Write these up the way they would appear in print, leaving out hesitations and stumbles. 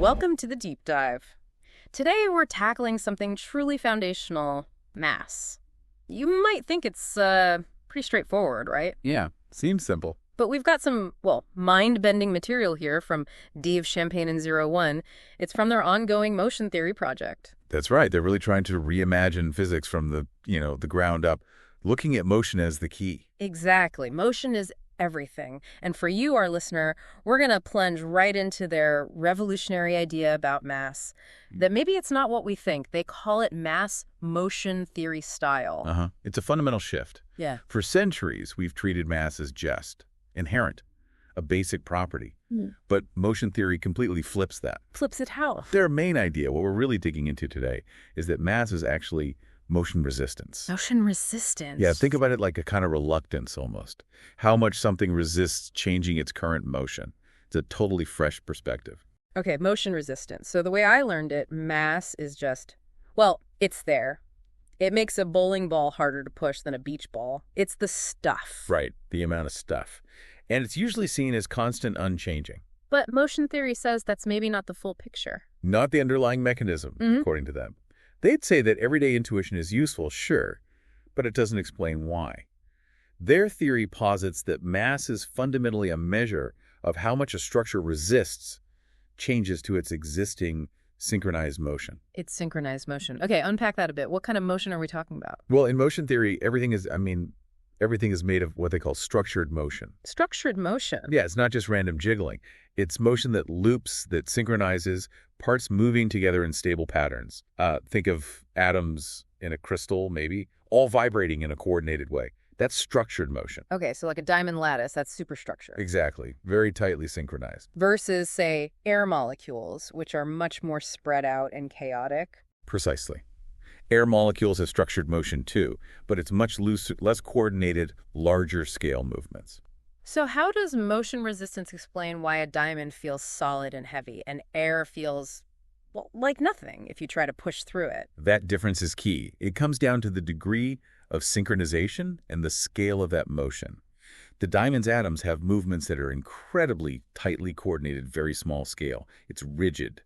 Welcome to the deep dive. Today we're tackling something truly foundational, mass. You might think it's pretty straightforward, right? Yeah, seems simple. But we've got some, well, mind-bending material here from D of Champagne and 01. It's from their ongoing motion theory project. That's right. They're really trying to reimagine physics from the ground up, looking at motion as the key. Exactly. Motion is everything. And for you, our listener, we're going to plunge right into their revolutionary idea about mass, that maybe it's not what we think. They call it mass motion theory style. It's a fundamental shift. Yeah. For centuries, we've treated mass as just, inherent, a basic property. But motion theory completely flips that. Flips it how? Their main idea, what we're really digging into today, is that mass is actually motion resistance. Motion resistance. Yeah, think about it like a kind of reluctance almost. How much something resists changing its current motion. It's a totally fresh perspective. Okay, motion resistance. So the way I learned it, mass is just, well, it's there. It makes a bowling ball harder to push than a beach ball. It's the stuff. Right, the amount of stuff. And it's usually seen as constant, unchanging. But motion theory says that's maybe not the full picture. Not the underlying mechanism, according to them. They'd say that everyday intuition is useful, sure, but it doesn't explain why. Their theory posits that mass is fundamentally a measure of how much a structure resists changes to its existing synchronized motion. It's synchronized motion. Okay, unpack that a bit. What kind of motion are we talking about? Well, in motion theory, everything is made of what they call structured motion. Structured motion? Yeah, it's not just random jiggling. It's motion that loops, that synchronizes, parts moving together in stable patterns. Think of atoms in a crystal, maybe, all vibrating in a coordinated way. That's structured motion. Okay, so like a diamond lattice, that's superstructure. Exactly. Very tightly synchronized. Versus, say, air molecules, which are much more spread out and chaotic. Precisely. Air molecules have structured motion too, but it's much looser, less coordinated, larger scale movements. So how does motion resistance explain why a diamond feels solid and heavy and air feels, well, like nothing if you try to push through it? That difference is key. It comes down to the degree of synchronization and the scale of that motion. The diamond's atoms have movements that are incredibly tightly coordinated, very small scale. It's rigid.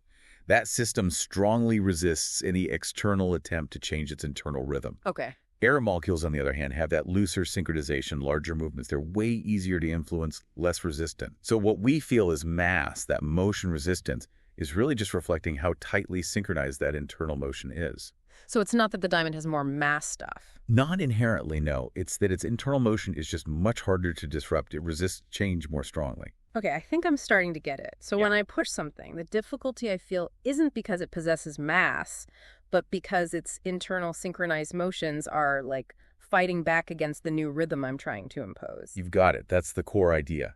That system strongly resists any external attempt to change its internal rhythm. Okay. Air molecules, on the other hand, have that looser synchronization, larger movements. They're way easier to influence, less resistant. So what we feel is mass, that motion resistance, is really just reflecting how tightly synchronized that internal motion is. So it's not that the diamond has more mass stuff? Not inherently, no. It's that its internal motion is just much harder to disrupt. It resists change more strongly. Okay, I think I'm starting to get it. So when I push something, the difficulty I feel isn't because it possesses mass, but because its internal synchronized motions are, like, fighting back against the new rhythm I'm trying to impose. You've got it. That's the core idea.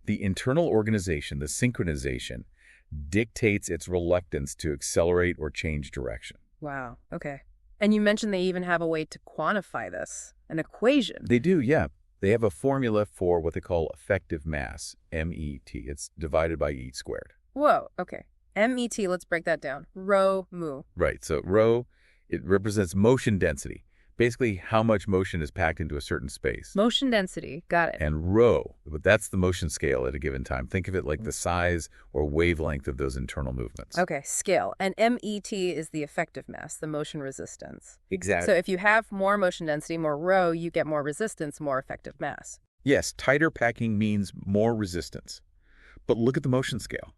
The internal organization, the synchronization, dictates its reluctance to accelerate or change direction. Wow, okay. And you mentioned they even have a way to quantify this, an equation. They do, yeah. They have a formula for what they call effective mass, MET. It's divided by E squared. Whoa, okay. MET, let's break that down. Rho, mu. Right, so rho, it represents motion density. Basically, how much motion is packed into a certain space. Motion density, got it. And rho, but that's the motion scale at a given time. Think of it like the size or wavelength of those internal movements. Okay, scale. And MET is the effective mass, the motion resistance. Exactly. So if you have more motion density, more rho, you get more resistance, more effective mass. Yes, tighter packing means more resistance. But look at the motion scale.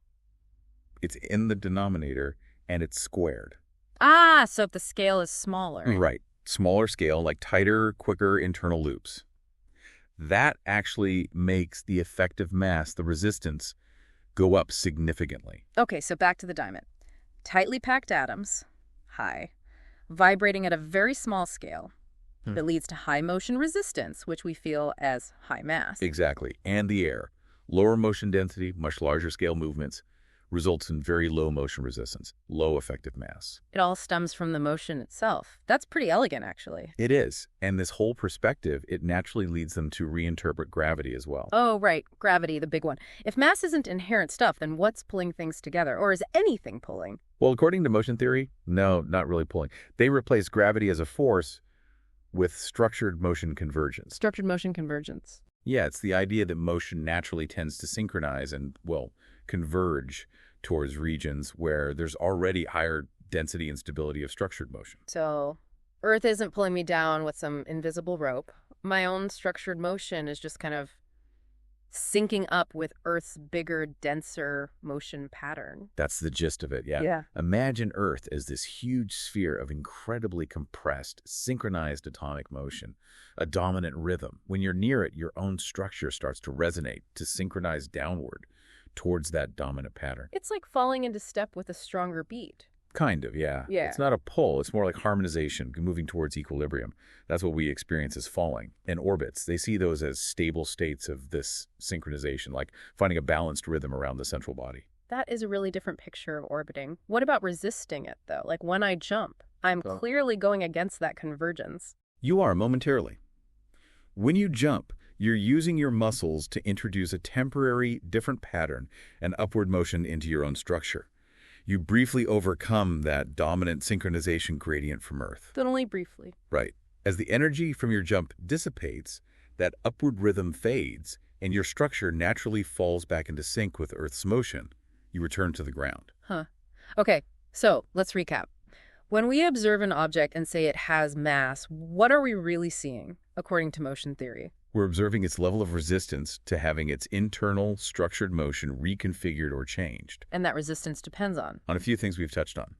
It's in the denominator, and it's squared. Ah, so if the scale is smaller. Right. Smaller scale, like tighter, quicker internal loops. That actually makes the effective mass, the resistance, go up significantly. Okay, so back to the diamond. Tightly packed atoms, high, vibrating at a very small scale. That leads to high motion resistance, which we feel as high mass. Exactly. And the air. Lower motion density, much larger scale movements, results in very low motion resistance, low effective mass. It all stems from the motion itself. That's pretty elegant, actually. It is. And this whole perspective, it naturally leads them to reinterpret gravity as well. Oh, right. Gravity, the big one. If mass isn't inherent stuff, then what's pulling things together? Or is anything pulling? Well, according to motion theory, no, not really pulling. They replace gravity as a force with structured motion convergence. Structured motion convergence. Yeah, it's the idea that motion naturally tends to synchronize and, well, converge towards regions where there's already higher density and stability of structured motion. So Earth isn't pulling me down with some invisible rope. My own structured motion is just kind of syncing up with Earth's bigger, denser motion pattern. That's the gist of it, yeah. Yeah. Imagine Earth as this huge sphere of incredibly compressed, synchronized atomic motion, a dominant rhythm. When you're near it, your own structure starts to resonate, to synchronize downward towards that dominant pattern. It's like falling into step with a stronger beat. Kind of, yeah. Yeah. It's not a pull. It's more like harmonization, moving towards equilibrium. That's what we experience as falling. And orbits, they see those as stable states of this synchronization, like finding a balanced rhythm around the central body. That is a really different picture of orbiting. What about resisting it, though? Like when I jump, I'm clearly going against that convergence. You are momentarily. When you jump, you're using your muscles to introduce a temporary, different pattern and upward motion into your own structure. You briefly overcome that dominant synchronization gradient from Earth. But only briefly. Right. As the energy from your jump dissipates, that upward rhythm fades, and your structure naturally falls back into sync with Earth's motion. You return to the ground. Huh. Okay, so let's recap. When we observe an object and say it has mass, what are we really seeing, according to motion theory? We're observing its level of resistance to having its internal structured motion reconfigured or changed. And that resistance depends on A few things we've touched on.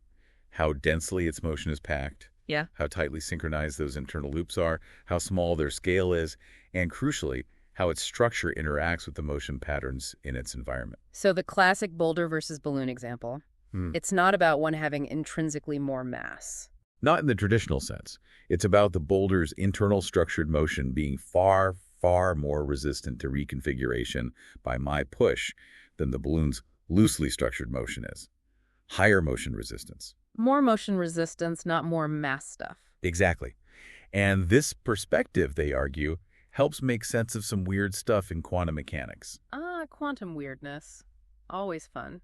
How densely its motion is packed. Yeah. How tightly synchronized those internal loops are. How small their scale is. And crucially, how its structure interacts with the motion patterns in its environment. So the classic boulder versus balloon example, it's not about one having intrinsically more mass. Not in the traditional sense. It's about the boulder's internal structured motion being far, far more resistant to reconfiguration by my push than the balloon's loosely structured motion is. Higher motion resistance. More motion resistance, not more mass stuff. Exactly. And this perspective, they argue, helps make sense of some weird stuff in quantum mechanics. Quantum weirdness. Always fun.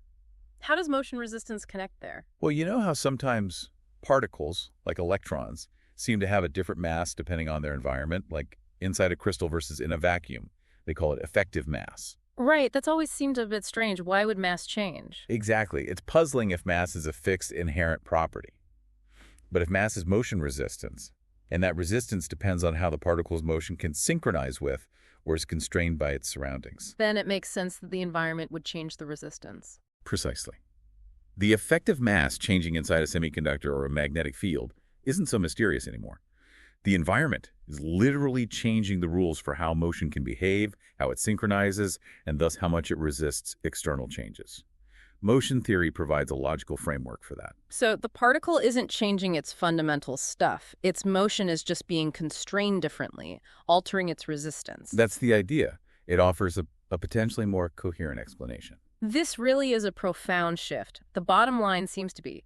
How does motion resistance connect there? Well, you know how sometimes particles, like electrons, seem to have a different mass depending on their environment, like inside a crystal versus in a vacuum. They call it effective mass. Right, that's always seemed a bit strange. Why would mass change? Exactly. It's puzzling if mass is a fixed inherent property. But if mass is motion resistance, and that resistance depends on how the particle's motion can synchronize with or is constrained by its surroundings. Then it makes sense that the environment would change the resistance. Precisely. The effective mass changing inside a semiconductor or a magnetic field isn't so mysterious anymore. The environment is literally changing the rules for how motion can behave, how it synchronizes, and thus how much it resists external changes. Motion theory provides a logical framework for that. So the particle isn't changing its fundamental stuff. Its motion is just being constrained differently, altering its resistance. That's the idea. It offers a potentially more coherent explanation. This really is a profound shift. The bottom line seems to be,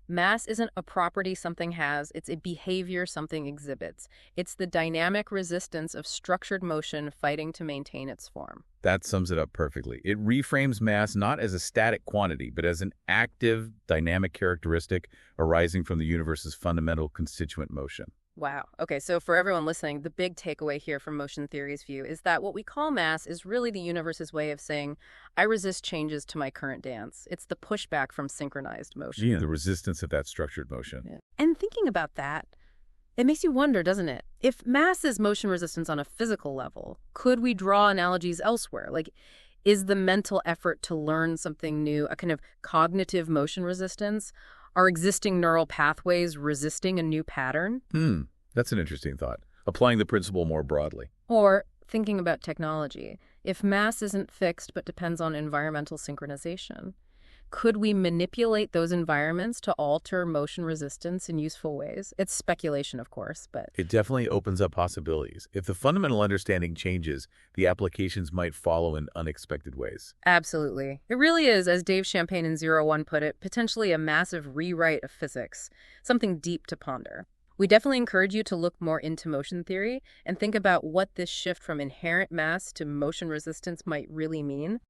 mass isn't a property something has, it's a behavior something exhibits. It's the dynamic resistance of structured motion fighting to maintain its form. That sums it up perfectly. It reframes mass not as a static quantity, but as an active, dynamic characteristic arising from the universe's fundamental constituent motion. Wow. Okay, so for everyone listening, the big takeaway here from motion theory's view is that what we call mass is really the universe's way of saying, I resist changes to my current dance. It's the pushback from synchronized motion. Yeah, the resistance of that structured motion. Yeah. And thinking about that, it makes you wonder, doesn't it? If mass is motion resistance on a physical level, could we draw analogies elsewhere? Like, is the mental effort to learn something new a kind of cognitive motion resistance? Are existing neural pathways resisting a new pattern? That's an interesting thought. Applying the principle more broadly. Or thinking about technology, if mass isn't fixed but depends on environmental synchronization, could we manipulate those environments to alter motion resistance in useful ways? It's speculation, of course, but It definitely opens up possibilities. If the fundamental understanding changes, the applications might follow in unexpected ways. absolutely. It really is, as Dave Champagne in 01 put it, potentially a massive rewrite of physics, something deep to ponder. We definitely encourage you to look more into motion theory and think about what this shift from inherent mass to motion resistance might really mean.